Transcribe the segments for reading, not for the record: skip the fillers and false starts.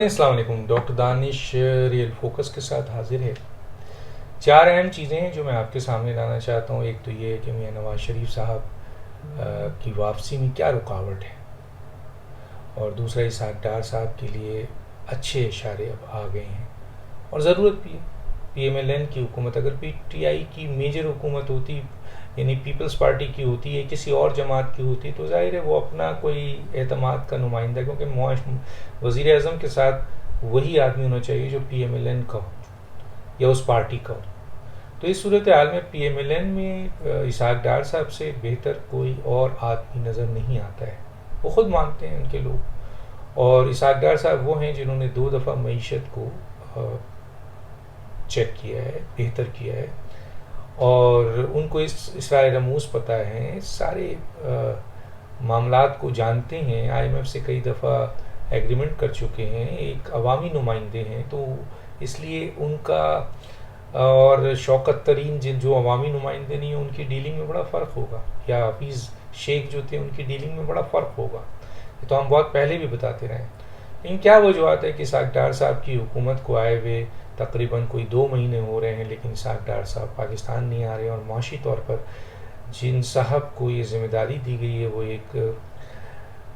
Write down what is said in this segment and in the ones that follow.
السلام علیکم، ڈاکٹر دانش real focus کے ساتھ حاضر ہے۔ 4 اہم چیزیں ہیں جو میں آپ کے سامنے لانا چاہتا ہوں۔ ایک تو یہ ہے کہ میاں نواز شریف صاحب کی واپسی میں کیا رکاوٹ ہے، اور دوسرا اسحاق ڈار صاحب کے لیے اچھے اشارے اب آ گئے ہیں اور ضرورت بھی ہے۔ پی ایم ایل این کی حکومت اگر پی ٹی آئی کی میجر حکومت ہوتی، یعنی پیپلز پارٹی کی ہوتی ہے، کسی اور جماعت کی ہوتی، تو ظاہر ہے وہ اپنا کوئی اعتماد کا نمائندہ، کیونکہ وزیر اعظم کے ساتھ وہی آدمی ہونا چاہیے جو پی ایم ایل این کا ہو یا اس پارٹی کا ہو۔ تو اس صورتحال میں پی ایم ایل این میں اسحاق ڈار صاحب سے بہتر کوئی اور آدمی نظر نہیں آتا ہے، وہ خود مانتے ہیں ان کے لوگ۔ اور اسحاق ڈار صاحب وہ ہیں جنہوں نے 2 دفعہ معیشت کو چیک کیا ہے، بہتر کیا ہے، اور ان کو اس رائے رموز پتہ ہے، سارے معاملات کو جانتے ہیں، آئی ایم ایف سے کئی دفعہ ایگریمنٹ کر چکے ہیں، ایک عوامی نمائندے ہیں، تو اس لیے ان کا اور شوکت ترین جو عوامی نمائندے نہیں ہیں ان کی ڈیلنگ میں بڑا فرق ہوگا، یا حفیظ شیخ جو تھے ان کی ڈیلنگ میں بڑا فرق ہوگا، یہ تو ہم بہت پہلے بھی بتاتے رہے ہیں۔ لیکن کیا وجوہات ہے کہ اسحاق ڈار صاحب کی حکومت کو آئے ہوئے تقریباً کوئی 2 مہینے ہو رہے ہیں، لیکن اسحاق ڈار صاحب پاکستان نہیں آ رہے، اور معاشی طور پر جن صاحب کو یہ ذمہ داری دی گئی ہے وہ ایک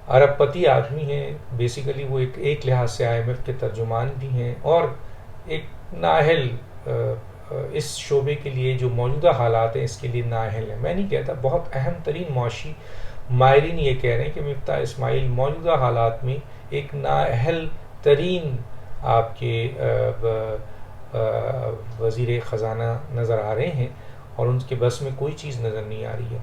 ارب پتی آدمی ہیں، بیسیکلی وہ ایک لحاظ سے آئی ایم ایف کے ترجمان بھی ہیں، اور ایک نااہل اس شعبے کے لیے جو موجودہ حالات ہیں اس کے لیے نااہل ہیں۔ میں نہیں کہتا، بہت اہم ترین معاشی ماہرین یہ کہہ رہے ہیں کہ مفتاح اسماعیل موجودہ حالات میں ایک نااہل ترین آپ کے وزیر خزانہ نظر آ رہے ہیں، اور ان کے بس میں کوئی چیز نظر نہیں آ رہی ہے۔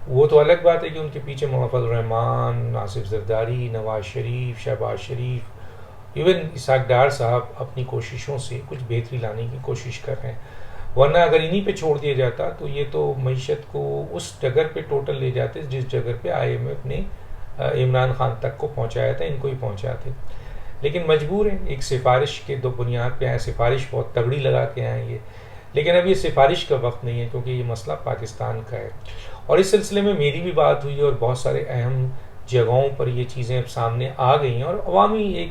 وہ تو الگ بات ہے کہ ان کے پیچھے محمد الرحمان، آصف زرداری، نواز شریف، شہباز شریف، ایون اسحاق ڈار صاحب اپنی کوششوں سے کچھ بہتری لانے کی کوشش کر رہے ہیں، ورنہ اگر انہی پہ چھوڑ دیا جاتا تو یہ تو معیشت کو اس جگہ پہ ٹوٹل لے جاتے جس جگہ پہ آئی ایم ایف نے عمران خان تک کو پہنچایا تھا، ان کو ہی پہنچاتے۔ لیکن مجبور ہیں، ایک سفارش کے 2 بنیاد پہ آئے، سفارش بہت تگڑی لگا کے آئے یہ، لیکن اب یہ سفارش کا وقت نہیں ہے کیونکہ یہ مسئلہ پاکستان کا ہے۔ اور اس سلسلے میں میری بھی بات ہوئی ہے، اور بہت سارے اہم جگہوں پر یہ چیزیں اب سامنے آ گئی ہیں، اور عوامی ایک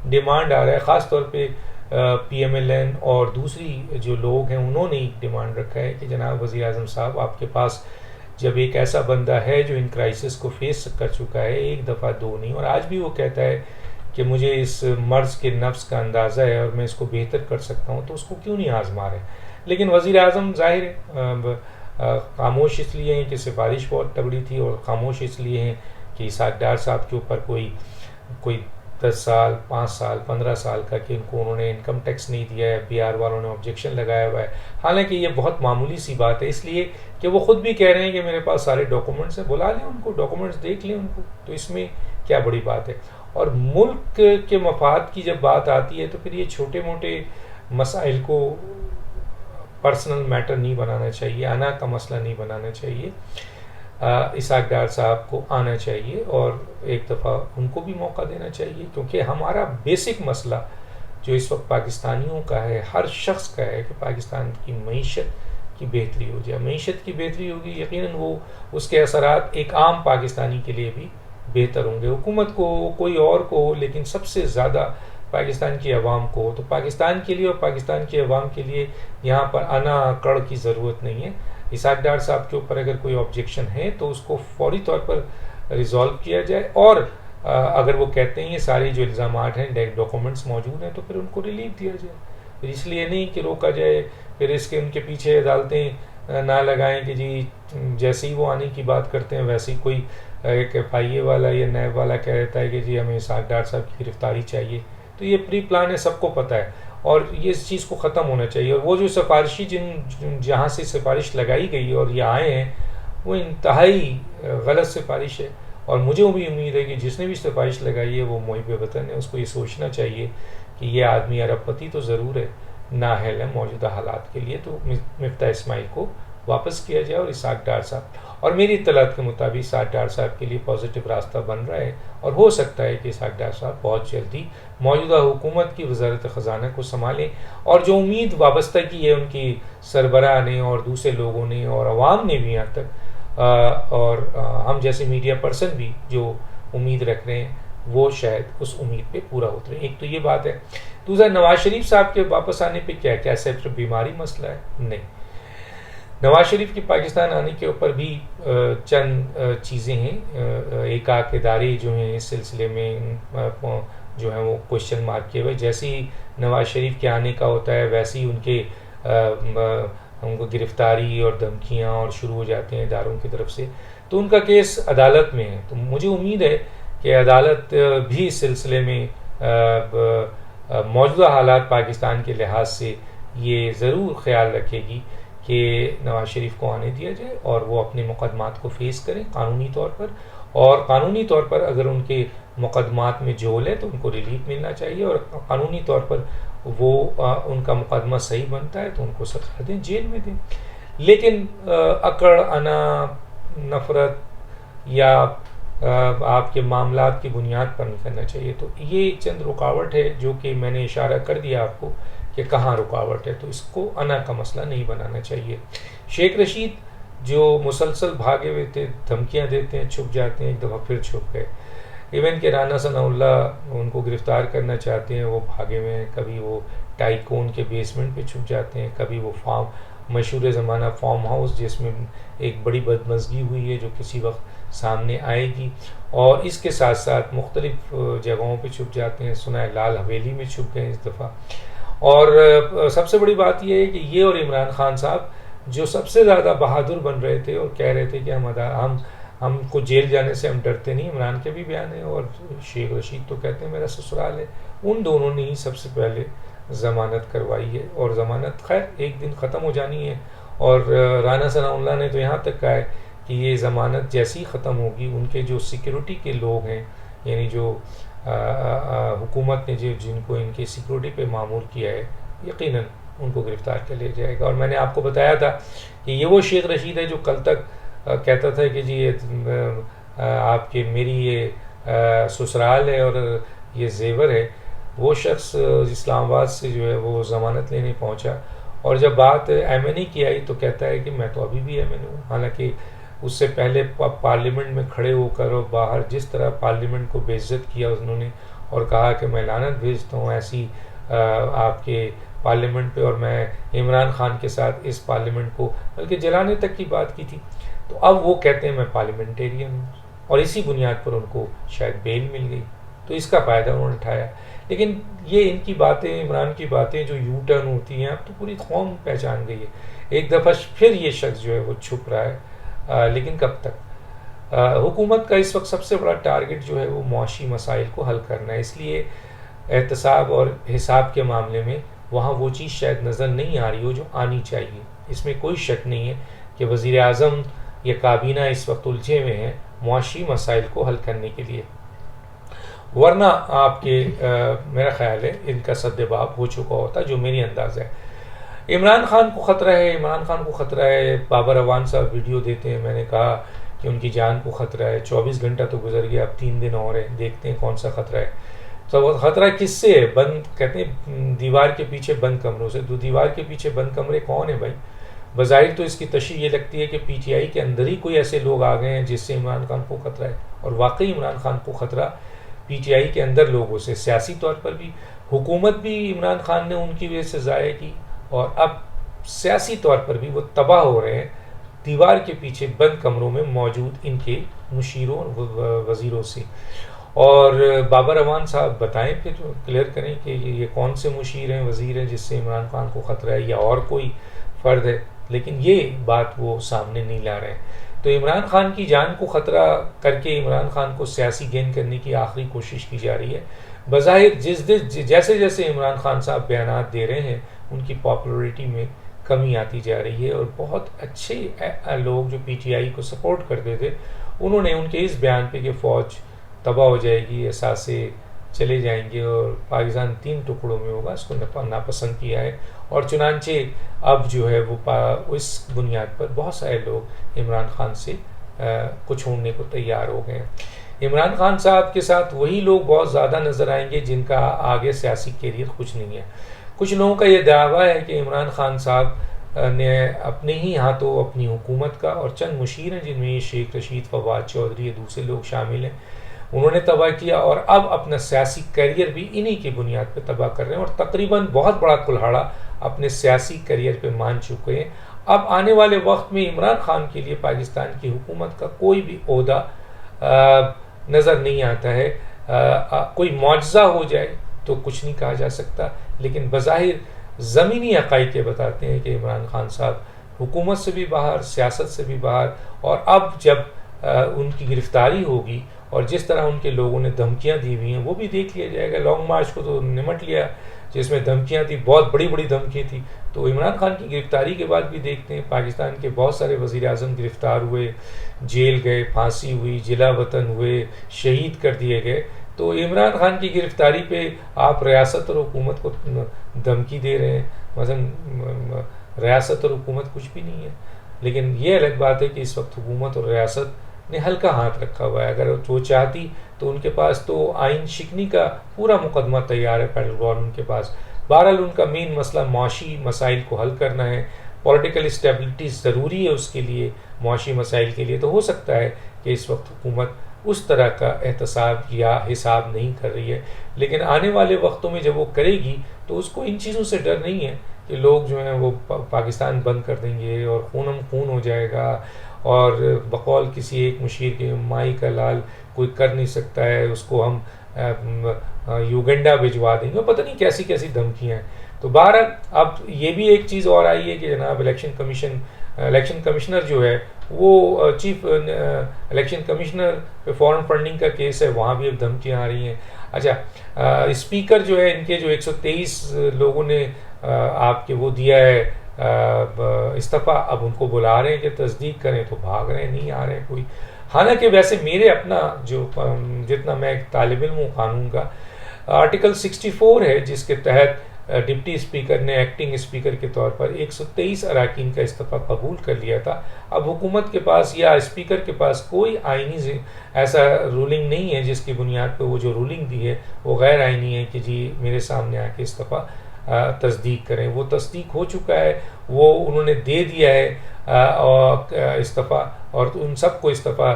ڈیمانڈ آ رہا ہے، خاص طور پہ پی ایم ایل این اور دوسری جو لوگ ہیں انہوں نے ایک ڈیمانڈ رکھا ہے کہ جناب وزیر اعظم صاحب، آپ کے پاس جب ایک ایسا بندہ ہے جو ان کرائسس کو فیس کر چکا ہے 1 دفعہ 2 نہیں، اور آج بھی وہ کہتا ہے کہ مجھے اس مرض کے نفس کا اندازہ ہے اور میں اس کو بہتر کر سکتا ہوں، تو اس کو کیوں نہیں آزما رہے؟ لیکن وزیر اعظم ظاہر ہے خاموش اس لیے ہیں کہ سفارش بہت تگڑی تھی، اور خاموش اس لیے ہیں کہ اسحاق ڈار صاحب کے اوپر کوئی 10 سال 5 سال 15 سال کا کہ انہوں نے انکم ٹیکس نہیں دیا ہے، ایف بی آر والوں نے آبجیکشن لگایا ہوا ہے، حالانکہ یہ بہت معمولی سی بات ہے، اس لیے کہ وہ خود بھی کہہ رہے ہیں کہ میرے پاس سارے ڈاکومنٹس ہیں، بلا لیں ان کو، ڈاکومنٹس دیکھ لیں ان کو، تو اس میں کیا بڑی بات ہے؟ اور ملک کے مفاد کی جب بات آتی ہے تو پھر یہ چھوٹے موٹے مسائل کو پرسنل میٹر نہیں بنانا چاہیے، انا کا مسئلہ نہیں بنانا چاہیے۔ اسحاق ڈار صاحب کو آنا چاہیے اور ایک دفعہ ان کو بھی موقع دینا چاہیے، کیونکہ ہمارا بیسک مسئلہ جو اس وقت پاکستانیوں کا ہے، ہر شخص کا ہے، کہ پاکستان کی معیشت کی بہتری ہو جائے۔ معیشت کی بہتری ہوگی، یقیناً وہ اس کے اثرات ایک عام پاکستانی کے لیے بھی بہتر ہوں گے، حکومت کو کوئی اور کو، لیکن سب سے زیادہ پاکستان کی عوام کو۔ تو پاکستان کے لیے اور پاکستان کی عوام کے لیے یہاں پر انا کڑ کی ضرورت نہیں ہے۔ اسحاق ڈار صاحب کے اوپر اگر کوئی آبجیکشن ہے تو اس کو فوری طور پر ریزالو کیا جائے، اور اگر وہ کہتے ہیں یہ سارے جو الزامات ہیں ڈاکومنٹس موجود ہیں تو پھر ان کو ریلیف دیا جائے، پھر اس لیے نہیں کہ روکا جائے، پھر اس کے ان کے پیچھے عدالتیں نہ لگائیں کہ جی جیسے ہی وہ آنے کی بات کرتے ہیں ویسے ہی کوئی ایک ایف آئی اے والا یا نیب والا کہہ رہتا ہے کہ جی ہمیں اسحاق ڈار صاحب کی گرفتاری چاہیے۔ تو یہ پری پلان ہے، سب کو پتہ ہے، اور یہ اس چیز کو ختم ہونا چاہیے۔ اور وہ جو سفارشی جہاں سے سفارش لگائی گئی اور یہ آئے ہیں وہ انتہائی غلط سفارش ہے، اور مجھے بھی امید ہے کہ جس نے بھی سفارش لگائی ہے وہ محب وطن ہے، اس کو یہ سوچنا چاہیے کہ یہ آدمی ارب پتی تو ضرور ہے، نااہل ہے موجودہ حالات کے لیے، تو مفتاح اسماعیل کو واپس کیا جائے، اور اسحاق ڈار صاحب، اور میری اطلاعات کے مطابق اسحاق ڈار صاحب کے لیے پازیٹیو راستہ بن رہا ہے، اور ہو سکتا ہے کہ اسحاق ڈار صاحب بہت جلدی موجودہ حکومت کی وزارت خزانہ کو سنبھالیں، اور جو امید وابستہ کی ہے ان کی سربراہ نے اور دوسرے لوگوں نے اور عوام نے بھی یہاں تک، اور ہم جیسے میڈیا پرسن بھی جو امید رکھ رہے ہیں، وہ شاید اس امید پہ پورا اترے. ایک تو یہ بات ہے. دوسرا, نواز شریف صاحب کے واپس آنے پہ کیا صرف بیماری مسئلہ ہے؟ نہیں. نواز شریف کے پاکستان آنے کے اوپر بھی چند چیزیں ہیں. ایک آدھ ادارے جو ہیں اس سلسلے میں جو ہیں وہ کوشچن مارک کیے ہوئے. جیسے ہی نواز شریف کے آنے کا ہوتا ہے ویسے ہی ان کو گرفتاری اور دھمکیاں اور شروع ہو جاتے ہیں اداروں کی طرف سے. تو ان کا کیس عدالت میں ہے. تو مجھے امید ہے کہ عدالت بھی اس سلسلے میں موجودہ حالات پاکستان کے لحاظ سے یہ ضرور خیال رکھے گی کہ نواز شریف کو آنے دیا جائے اور وہ اپنے مقدمات کو فیس کریں قانونی طور پر. اور قانونی طور پر اگر ان کے مقدمات میں جھول ہے تو ان کو ریلیف ملنا چاہیے, اور قانونی طور پر وہ ان کا مقدمہ صحیح بنتا ہے تو ان کو سزا دیں, جیل میں دیں. لیکن اکڑ انا نفرت یا آپ کے معاملات کی بنیاد پر نہیں کرنا چاہیے. تو یہ چند رکاوٹ ہے جو کہ میں نے اشارہ کر دیا آپ کو کہ کہاں رکاوٹ ہے. تو اس کو انا کا مسئلہ نہیں بنانا چاہیے. شیخ رشید جو مسلسل بھاگے ہوئے تھے, دھمکیاں دیتے ہیں, چھپ جاتے ہیں, ایک دفعہ پھر چھپ گئے. ایون کہ رانا ثناء اللہ ان کو گرفتار کرنا چاہتے ہیں, وہ بھاگے ہوئے ہیں. کبھی وہ ٹائکون کے بیسمنٹ پہ چھپ جاتے ہیں, کبھی وہ مشہور زمانہ فارم ہاؤس جس میں ایک بڑی بدمزگی ہوئی ہے جو کسی وقت سامنے آئے گی, اور اس کے ساتھ ساتھ مختلف جگہوں پہ چھپ جاتے ہیں. سنا ہے لال حویلی میں چھپ گئے اس دفعہ. اور سب سے بڑی بات یہ ہے کہ یہ اور عمران خان صاحب جو سب سے زیادہ بہادر بن رہے تھے اور کہہ رہے تھے کہ ہم کو جیل جانے سے ہم ڈرتے نہیں, عمران کے بھی بیان ہے, اور شیخ رشید تو کہتے ہیں میرا سسرال ہے, ان دونوں نے ہی سب سے پہلے ضمانت کروائی ہے. اور ضمانت خیر ایک دن ختم ہو جانی ہے, اور رانا ثناء اللہ نے تو یہاں تک کہا ہے کہ یہ ضمانت جیسی ختم ہوگی ان کے جو سیکیورٹی کے لوگ ہیں, یعنی جو حکومت نے جن کو ان کی سیکیورٹی پہ معمور کیا ہے, یقیناً ان کو گرفتار کر لیا جائے گا. اور میں نے آپ کو بتایا تھا کہ یہ وہ شیخ رشید ہے جو کل تک کہتا تھا کہ جی یہ آپ کے میری یہ سسرال ہے اور یہ زیور ہے. وہ شخص اسلام آباد سے جو ہے وہ ضمانت لینے پہنچا, اور جب بات ایم این اے کی آئی تو کہتا ہے کہ میں تو ابھی بھی ایم این اے ہوں. حالانکہ اس سے پہلے پارلیمنٹ میں کھڑے ہو کر اور باہر جس طرح پارلیمنٹ کو بے عزت کیا انہوں نے, اور کہا کہ میں لعنت بھیجتا ہوں ایسی آپ کے پارلیمنٹ پہ, اور میں عمران خان کے ساتھ اس پارلیمنٹ کو بلکہ جلانے تک کی بات کی تھی. تو اب وہ کہتے ہیں میں پارلیمنٹیرین ہوں, اور اسی بنیاد پر ان کو شاید بیل مل گئی, تو اس کا فائدہ انہوں نے اٹھایا. لیکن یہ ان کی باتیں, عمران کی باتیں جو یو ٹرن ہوتی ہیں اب تو پوری قوم پہچان گئی ہے. ایک دفعہ پھر یہ شخص جو ہے وہ چھپ رہا ہے, لیکن کب تک؟ حکومت کا اس وقت سب سے بڑا ٹارگٹ جو ہے وہ معاشی مسائل کو حل کرنا ہے. اس لیے احتساب اور حساب کے معاملے میں وہاں وہ چیز شاید نظر نہیں آ رہی ہو جو آنی چاہیے. اس میں کوئی شک نہیں ہے کہ وزیر اعظم یا کابینہ اس وقت الجھے ہوئے ہیں معاشی مسائل کو حل کرنے کے لیے, ورنہ آپ کے میرا خیال ہے ان کا سد باب ہو چکا ہوتا, جو میری اندازہ ہے. عمران خان کو خطرہ ہے, عمران خان کو خطرہ ہے. بابر اعوان صاحب ویڈیو دیتے ہیں, میں نے کہا کہ ان کی جان کو خطرہ ہے. 24 گھنٹہ تو گزر گیا, اب 3 دن اور ہیں, دیکھتے ہیں کون سا خطرہ ہے. تو خطرہ کس سے ہے؟ بند کہتے ہیں دیوار کے پیچھے بند کمروں سے. دیوار کے پیچھے بند کمرے کون ہیں بھائی؟ بظاہر تو اس کی تشریح یہ لگتی ہے کہ پی ٹی آئی کے اندر ہی کوئی ایسے لوگ آ گئے ہیں جس سے عمران خان کو خطرہ ہے, اور واقعی عمران خان کو خطرہ پی ٹی آئی کے اندر لوگوں سے, سیاسی طور پر بھی. حکومت بھی عمران خان نے ان کی وجہ سے ضائع کی, اور اب سیاسی طور پر بھی وہ تباہ ہو رہے ہیں دیوار کے پیچھے بند کمروں میں موجود ان کے مشیروں اور وزیروں سے. اور بابر اعوان صاحب بتائیں, پھر کلیئر کریں کہ یہ کون سے مشیر ہیں, وزیر ہیں جس سے عمران خان کو خطرہ ہے, یا اور کوئی فرد ہے. لیکن یہ بات وہ سامنے نہیں لا رہے ہیں. تو عمران خان کی جان کو خطرہ کر کے عمران خان کو سیاسی گین کرنے کی آخری کوشش کی جا رہی ہے. بظاہر جیسے جیسے عمران خان صاحب بیانات دے رہے ہیں ان کی پاپولیرٹی میں کمی آتی جا رہی ہے, اور بہت اچھے لوگ جو پی ٹی آئی کو سپورٹ کرتے تھے انہوں نے ان کے اس بیان پہ کہ فوج تباہ ہو جائے گی, اثاثے چلے جائیں گے اور پاکستان 3 ٹکڑوں میں ہوگا, اس کو ناپسند کیا ہے. اور چنانچہ اب جو ہے وہ اس بنیاد پر بہت سارے لوگ عمران خان سے کچھ چھوڑنے کو تیار ہو گئے ہیں. عمران خان صاحب کے ساتھ وہی لوگ بہت زیادہ نظر آئیں گے جن کا آگے سیاسی کیریئر کچھ نہیں ہے. کچھ لوگوں کا یہ دعویٰ ہے کہ عمران خان صاحب نے اپنے ہی ہاتھوں اپنی حکومت کا, اور چند مشیر ہیں جن میں یہ شیخ رشید, فواد چودھری, دوسرے لوگ شامل ہیں, انہوں نے تباہ کیا، اور اب اپنا سیاسی کیریئر بھی انہی کی بنیاد پہ تباہ کر رہے ہیں، اور تقریباً بہت بڑا کلہاڑا اپنے سیاسی کیریئر پہ مان چکے ہیں۔ اب آنے والے وقت میں عمران خان کے لیے پاکستان کی حکومت کا کوئی بھی عہدہ نظر نہیں آتا ہے۔ کوئی معجزہ ہو جائے تو کچھ نہیں کہا جا سکتا، لیکن بظاہر زمینی حقائق یہ بتاتے ہیں کہ عمران خان صاحب حکومت سے بھی باہر، سیاست سے بھی باہر، اور اب جب ان کی گرفتاری ہوگی اور جس طرح ان کے لوگوں نے دھمکیاں دی ہوئی ہیں وہ بھی دیکھ لیا جائے گا۔ لانگ مارچ کو تو نمٹ لیا، جس میں دھمکیاں تھی، بہت بڑی بڑی دھمکی تھی، تو عمران خان کی گرفتاری کے بعد بھی دیکھتے ہیں پاکستان کے بہت سارے وزیر اعظم گرفتار ہوئے، جیل گئے، پھانسی ہوئی، جلا وطن ہوئے، شہید کر دیے گئے۔ تو عمران خان کی گرفتاری پہ آپ ریاست اور حکومت کو دھمکی دے رہے ہیں، مثلا ریاست اور حکومت کچھ بھی نہیں ہے۔ لیکن یہ الگ بات ہے کہ اس وقت حکومت اور ریاست نے ہلکا ہاتھ رکھا ہوا ہے۔ اگر وہ چاہتی تو ان کے پاس تو آئین شکنی کا پورا مقدمہ تیار ہے، فیڈرل گورنمنٹ کے پاس۔ بہرحال ان کا مین مسئلہ معاشی مسائل کو حل کرنا ہے، پولیٹیکل اسٹیبلٹی ضروری ہے اس کے لیے، معاشی مسائل کے لیے۔ تو ہو سکتا ہے کہ اس وقت حکومت اس طرح کا احتساب یا حساب نہیں کر رہی ہے، لیکن آنے والے وقتوں میں جب وہ کرے گی تو اس کو ان چیزوں سے ڈر نہیں ہے کہ لوگ جو ہیں وہ پاکستان بند کر دیں گے اور خونم خون ہو جائے گا، اور بقول کسی ایک مشیر کے مائی کا لال کوئی کر نہیں سکتا ہے، اس کو ہم یوگنڈا بھجوا دیں گے، پتہ نہیں کیسی کیسی دھمکیاں ہیں۔ تو بہرحال اب یہ بھی ایک چیز اور آئی ہے کہ جناب الیکشن کمشنر جو ہے وہ چیف الیکشن کمشنر پہ فورن فنڈنگ کا کیس ہے، وہاں بھی اب دھمکیاں آ رہی ہیں۔ اچھا، اسپیکر جو ہے ان کے جو 123 لوگوں نے آپ کے وہ دیا ہے استعفیٰ، اب ان کو بلا رہے ہیں کہ تصدیق کریں تو بھاگ رہے ہیں، نہیں آ رہے ہیں کوئی۔ حالانکہ ویسے میرے اپنا جو جتنا میں ایک طالب علم ہوں قانون کا، آرٹیکل 64 ہے جس کے تحت ڈپٹی اسپیکر نے ایکٹنگ اسپیکر کے طور پر 123 اراکین کا استعفیٰ قبول کر لیا تھا۔ اب حکومت کے پاس یا اسپیکر کے پاس کوئی آئینی ایسا رولنگ نہیں ہے جس کی بنیاد پہ وہ جو رولنگ دی ہے وہ غیر آئینی ہے کہ جی میرے سامنے آ کے استعفیٰ تصدیق کریں۔ وہ تصدیق ہو چکا ہے، وہ انہوں نے دے دیا ہے استعفیٰ، اور ان سب کو استعفیٰ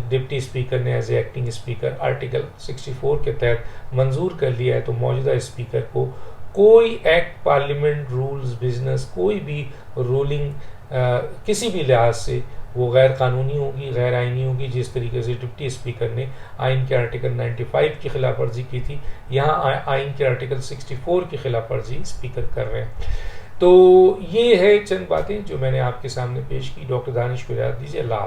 ڈپٹی اسپیکر نے as a acting speaker article 64 کے تحت منظور کر لیا ہے۔ تو موجودہ اسپیکر کو کوئی ایکٹ، پارلیمنٹ، رولز، بزنس، کوئی بھی رولنگ کسی بھی لحاظ سے وہ غیر قانونی ہوگی، غیر آئینی ہوگی۔ جس طریقے سے ڈپٹی اسپیکر نے آئین کے آرٹیکل 95 کی خلاف ورزی کی تھی، یہاں آئین کے آرٹیکل 64 کی خلاف ورزی اسپیکر کر رہے ہیں۔ تو یہ ہے چند باتیں جو میں نے آپ کے سامنے پیش کی۔ ڈاکٹر دانش کو اجازت دیجیے، اللہ حافظ۔